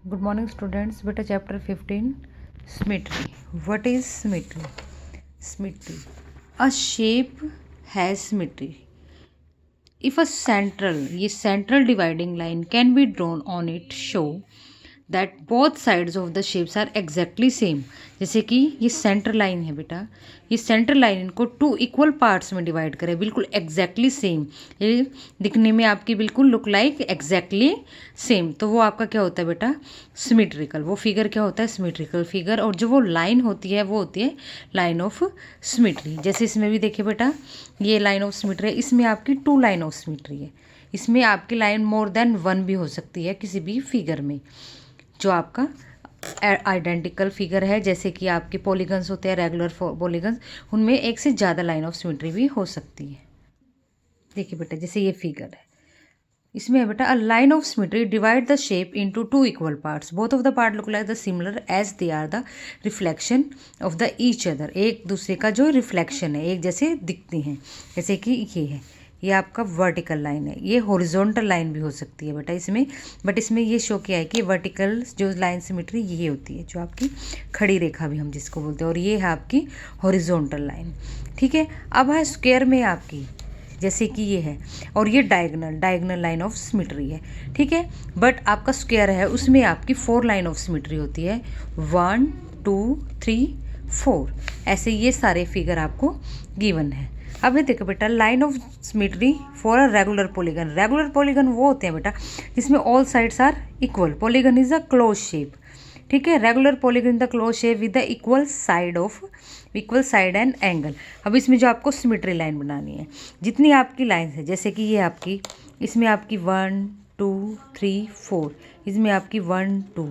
Good morning, students. Beta chapter 15 symmetry. What is symmetry? Symmetry. A shape has symmetry. If a central dividing line can be drawn on it, show that both sides of the shapes are exactly same. जैसे कि ये centre line है बेटा, ये centre line इनको two equal parts में divide करें, बिल्कुल एग्जैक्टली सेम। ये दिखने में आपकी बिल्कुल लुक लाइक एग्जैक्टली सेम, तो वो आपका क्या होता है बेटा, सिमेट्रिकल। वो फिगर क्या होता है, सिमेट्रिकल फिगर। और जो वो लाइन होती है वो होती है लाइन ऑफ सिमेट्री। जैसे इसमें भी देखिए बेटा, ये लाइन ऑफ सिमेट्री है, इसमें आपकी टू लाइन ऑफ सिमेट्री है। इसमें आपकी लाइन मोर देन वन भी हो सकती है किसी भी फिगर में। जो आपका आइडेंटिकल फिगर है, जैसे कि आपके पॉलीगन्स होते हैं रेगुलर पॉलीगन्स, उनमें एक से ज़्यादा लाइन ऑफ सिमेट्री भी हो सकती है। देखिए बेटा, जैसे ये फिगर है, इसमें है बेटा, a line of symmetry divide the shape into two equal parts, both of the part look like the similar as they are the reflection of the each other. एक दूसरे का जो रिफ्लेक्शन है, एक जैसे दिखती हैं। जैसे कि ये है, ये आपका वर्टिकल लाइन है, ये हॉरिजॉन्टल लाइन भी हो सकती है बेटा इसमें, बट इसमें ये शो किया है कि वर्टिकल जो लाइन सिमेट्री ये होती है, जो आपकी खड़ी रेखा भी हम जिसको बोलते हैं, और ये है आपकी हॉरिजॉन्टल लाइन। ठीक है, अब है स्क्वायर में आपकी, जैसे कि ये है, और ये डायगनल लाइन ऑफ सिमेट्री है। ठीक है, बट आपका स्क्वायर है, उसमें आपकी 4 लाइन ऑफ सिमेट्री होती है, 1 2 3 4। ऐसे ये सारे फिगर आपको गिवन है। अब ये देखो बेटा, line of symmetry for a regular polygon. Regular polygon वो होते हैं बेटा जिसमें all sides are equal. Polygon is a close shape. ठीक है, regular polygon in the close shape with the equal side and angle. अब इसमें जो आपको सिमेट्री लाइन बनानी है, जितनी आपकी लाइन है, जैसे कि ये आपकी, इसमें आपकी 1 2 3 4, इसमें आपकी 1 2,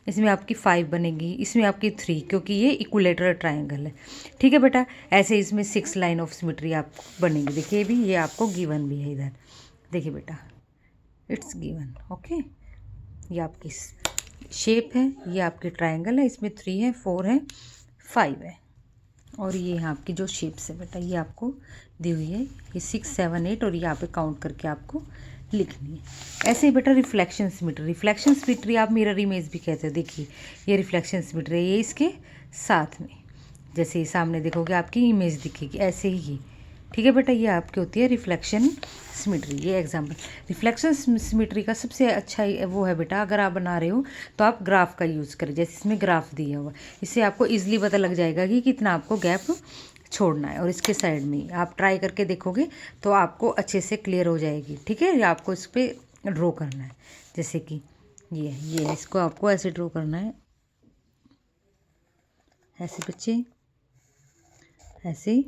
इसमें आपकी 5 बनेगी, इसमें आपकी 3, क्योंकि ये इक्विलेटरल ट्रायंगल है। ठीक है बेटा, ऐसे इसमें 6 लाइन ऑफ सिमेट्री आप बनेगी। देखिए भी, ये आपको गिवन भी है इधर, देखिए बेटा, इट्स गिवन। ओके, ये आपकी शेप है, ये आपकी ट्रायंगल है, इसमें 3 है, 4 है, 5 है, और ये यहाँ आपकी जो शेप्स है बेटा, ये आपको दी हुई है, ये 6 7 8, और यहाँ पे काउंट करके आपको लिखनी है। ऐसे ही बेटा रिफ्लेक्शन सिमेट्री आप मिरर इमेज भी कहते हो। देखिए, ये रिफ्लेक्शन सिमेट्री है, ये इसके साथ में, जैसे ही सामने देखोगे आपकी इमेज दिखेगी, ऐसे ही ये। ठीक है बेटा, ये आपकी होती है रिफ्लेक्शन सिमेट्री। ये एग्जांपल रिफ्लेक्शन सिमेट्री का सबसे अच्छा वो है बेटा, अगर आप बना रहे हो तो आप ग्राफ का यूज़ करें, जैसे इसमें ग्राफ दिया हुआ, इससे आपको ईजिली पता लग जाएगा कि कितना आपको गैप छोड़ना है। और इसके साइड में आप ट्राई करके देखोगे तो आपको अच्छे से क्लियर हो जाएगी। ठीक है, आपको इस पर ड्रॉ करना है, जैसे कि ये इसको आपको ऐसे ड्रॉ करना है, ऐसे बच्चे, ऐसे,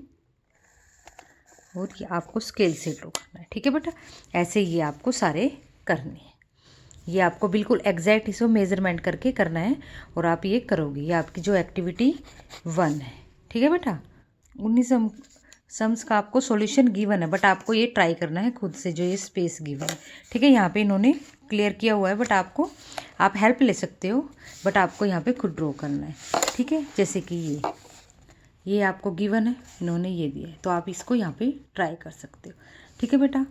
और ये आपको स्केल से ड्रॉ करना है। ठीक है बेटा, ऐसे ये आपको सारे करने हैं। ये आपको बिल्कुल एग्जैक्ट इसको मेज़रमेंट करके करना है, और आप ये करोगे। ये आपकी जो एक्टिविटी 1 है। ठीक है बेटा, 19 सम्स का आपको सॉल्यूशन गिवन है, बट आपको ये ट्राई करना है खुद से, जो ये स्पेस गिवन है। ठीक है, यहाँ पे इन्होंने क्लियर किया हुआ है, बट आप हेल्प ले सकते हो, बट आपको यहाँ पे खुद ड्रॉ करना है। ठीक है, जैसे कि ये आपको गिवन है, इन्होंने ये दिया है, तो आप इसको यहाँ पे ट्राई कर सकते हो। ठीक है बेटा,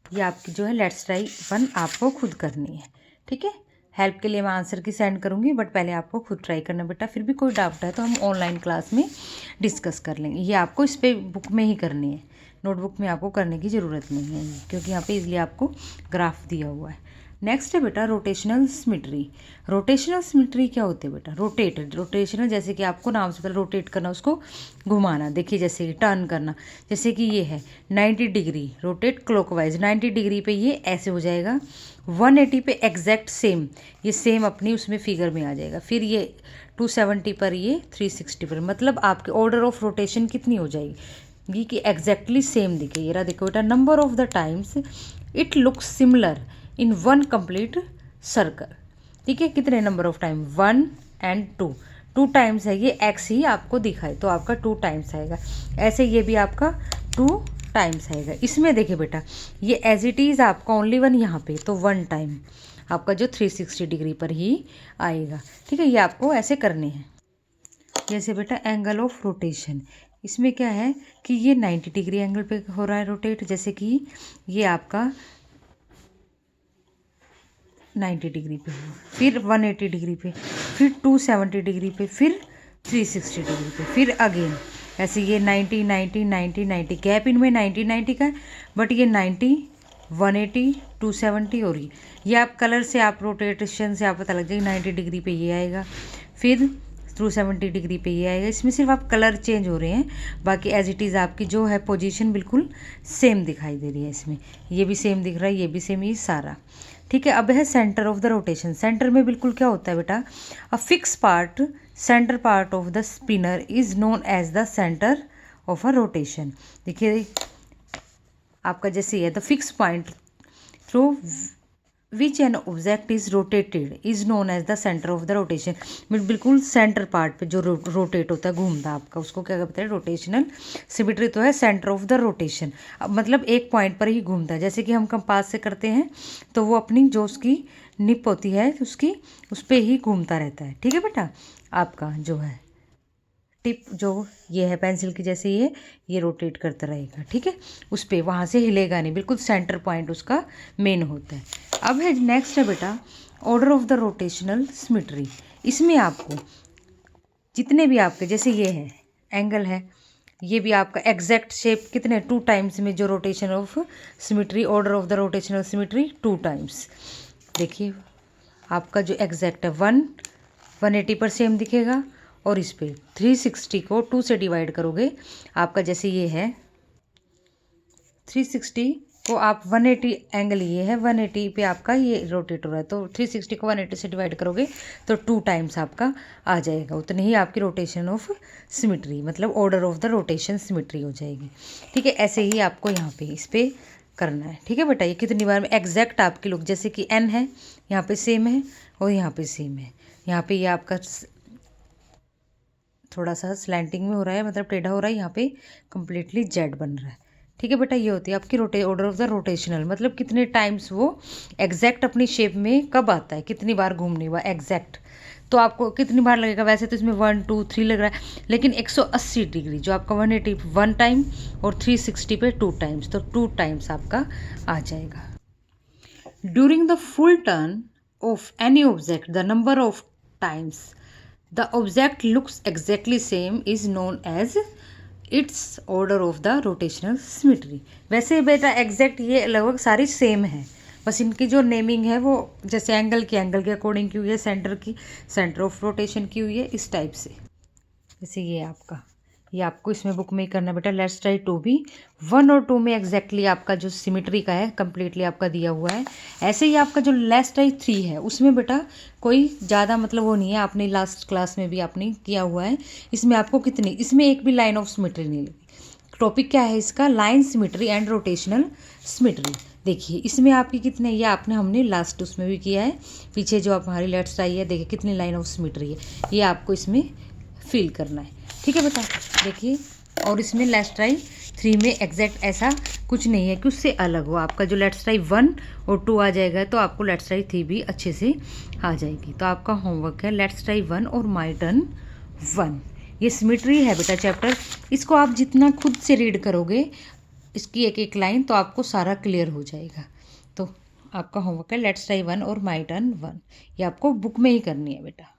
ये आपकी जो है लेट्स ट्राई 1 आपको खुद करनी है। ठीक है, हेल्प के लिए मैं आंसर की सेंड करूँगी, बट पहले आपको खुद ट्राई करना बेटा। फिर भी कोई डाउट है तो हम ऑनलाइन क्लास में डिस्कस कर लेंगे। ये आपको इस पर बुक में ही करनी है, नोटबुक में आपको करने की ज़रूरत नहीं है, क्योंकि यहाँ पे इजली आपको ग्राफ दिया हुआ है। नेक्स्ट है बेटा रोटेशनल सिमेट्री। रोटेशनल सिमेट्री क्या होती है बेटा, रोटेशनल, जैसे कि आपको नाम से पहले रोटेट करना, उसको घुमाना। देखिए, जैसे कि टर्न करना, जैसे कि ये है 90 डिग्री रोटेट क्लॉकवाइज, 90 डिग्री पे ये ऐसे हो जाएगा, 180 पे एग्जैक्ट सेम, ये सेम अपनी उसमें फिगर में आ जाएगा। फिर ये 270 पर, ये 360 पर, मतलब आपके ऑर्डर ऑफ रोटेशन कितनी हो जाएगी कि एग्जैक्टली सेम दिखे। ये रहा, देखो बेटा, number of the times it looks similar in 1 complete circle. ठीक है, कितने number of time, 1 and 2 times है, ये एक्स ही आपको दिखाए तो आपका 2 टाइम्स आएगा। ऐसे ये भी आपका 2 टाइम्स आएगा। इसमें देखिए बेटा, ये एज इट इज़ आपका ओनली 1 यहाँ पे, तो 1 टाइम आपका जो 360 डिग्री पर ही आएगा। ठीक है, ये आपको ऐसे करने हैं। जैसे बेटा एंगल ऑफ रोटेशन, इसमें क्या है कि ये 90 डिग्री एंगल पे हो रहा है रोटेट, जैसे कि ये आपका 90 डिग्री पे हो, फिर 180 डिग्री पे, फिर 270 डिग्री पे, फिर 360 डिग्री पे, फिर अगेन ऐसे ये 90 90 90 90 गैप इनमें 90 90 का है, बट ये 90 180 270 और ये आप कलर से आप रोटेशन से आप पता लग जाएगा 90 डिग्री पे ये आएगा, फिर 270 डिग्री पे ये आएगा। इसमें सिर्फ आप कलर चेंज हो रहे हैं, बाकी एज इट इज़ आपकी जो है पोजीशन बिल्कुल सेम दिखाई दे रही है। इसमें ये भी सेम दिख रहा है, ये भी सेम, ये सारा ठीक है। अब है centre of the rotation. Centre में बिल्कुल क्या होता है बेटा, a fix part, centre part of the spinner is known as the centre of a rotation. देखिए आपका जैसे ये है, the fix point through which an object is rotated is known as the centre of the rotation. बिल्कुल centre part पे जो rotate होता है, घूमता है आपका, उसको क्या कहते हैं, रोटेशनल सिमेट्री तो है सेंटर ऑफ द रोटेशन। अब मतलब एक पॉइंट पर ही घूमता है, जैसे कि हम कंपास से करते हैं तो वो अपनी जो उसकी निप होती है उसकी उस पर ही घूमता रहता है। ठीक है बेटा, आपका जो है टिप जो ये है पेंसिल की जैसे ये रोटेट करता रहेगा। ठीक है, उस पर वहाँ से हिलेगा नहीं, बिल्कुल सेंटर पॉइंट उसका मेन होता है। अब है नेक्स्ट है बेटा order of the rotational symmetry. इसमें आपको जितने भी आपके जैसे ये है एंगल है, ये भी आपका एग्जैक्ट शेप कितने 2 टाइम्स में जो rotation of symmetry, order of the rotational symmetry 2 times. देखिए आपका जो एग्जैक्ट है 180 पर सेम दिखेगा, और इस पे 360 को 2 से डिवाइड करोगे, आपका जैसे ये है 360 को आप 180 एंगल ये है 180 पे आपका ये रोटेट हो रहा है, तो 360 को 180 से डिवाइड करोगे तो 2 टाइम्स आपका आ जाएगा, उतनी ही आपकी रोटेशन ऑफ सिमेट्री मतलब order of the rotation symmetry हो जाएगी। ठीक है, ऐसे ही आपको यहाँ पे इस पर करना है। ठीक है बेटा, ये कितनी बार में एग्जैक्ट आपके लोग जैसे कि n है यहाँ पे सेम है और यहाँ पे सेम है, यहाँ पे ये आपका थोड़ा सा स्लैंटिंग में हो रहा है मतलब टेढ़ा हो रहा है, यहाँ पे कम्प्लीटली जेड बन रहा है। ठीक है बेटा, ये होती है आपकी ऑर्डर ऑफ द रोटेशनल, मतलब कितने टाइम्स वो एग्जैक्ट अपनी शेप में कब आता है, कितनी बार घूमने हुआ एग्जैक्ट, तो आपको कितनी बार लगेगा। वैसे तो इसमें 1 2 3 लग रहा है, लेकिन 180 डिग्री जो आपका 180 1 टाइम और 360 पे 2 टाइम्स, तो 2 टाइम्स आपका आ जाएगा। During the full turn off any object the number of times the object looks exactly same is known as its order of the rotational symmetry। वैसे बेटा एग्जैक्ट ये लगभग सारी सेम है, बस इनकी जो नेमिंग है वो जैसे एंगल के अकॉर्डिंग की हुई है, सेंटर की सेंटर ऑफ रोटेशन की हुई है, इस टाइप से। जैसे ये आपका ये आपको इसमें बुक में ही करना बेटा। लेट्स ट्राई 2 भी 1 और 2 में एग्जैक्टली आपका जो सिमेट्री का है कम्प्लीटली आपका दिया हुआ है। ऐसे ही आपका जो लेट्स ट्राई 3 है उसमें बेटा कोई ज़्यादा मतलब वो नहीं है, आपने लास्ट क्लास में भी आपने किया हुआ है। इसमें आपको कितनी, इसमें एक भी लाइन ऑफ सिमेट्री नहीं लगी। टॉपिक क्या है इसका, line symmetry and rotational symmetry. देखिए इसमें आपकी कितने, ये आपने हमने लास्ट उसमें भी किया है, पीछे जो आप हमारी लेट्स ट्राई है देखिए कितनी लाइन ऑफ सिमेट्री है, ये आपको इसमें फिल करना है। ठीक है बेटा, देखिए और इसमें लेट्स ट्राई 3 में एग्जैक्ट ऐसा कुछ नहीं है कि उससे अलग हो। आपका जो लेट्स ट्राई 1 और 2 आ जाएगा तो आपको लेट्स ट्राई 3 भी अच्छे से आ जाएगी। तो आपका होमवर्क है लेट्स ट्राई 1 और माय टर्न 1। ये सिमेट्री है बेटा चैप्टर, इसको आप जितना खुद से रीड करोगे इसकी एक एक लाइन तो आपको सारा क्लियर हो जाएगा। तो आपका होमवर्क है लेट्स ट्राई 1 और माय टर्न 1, ये आपको बुक में ही करनी है बेटा।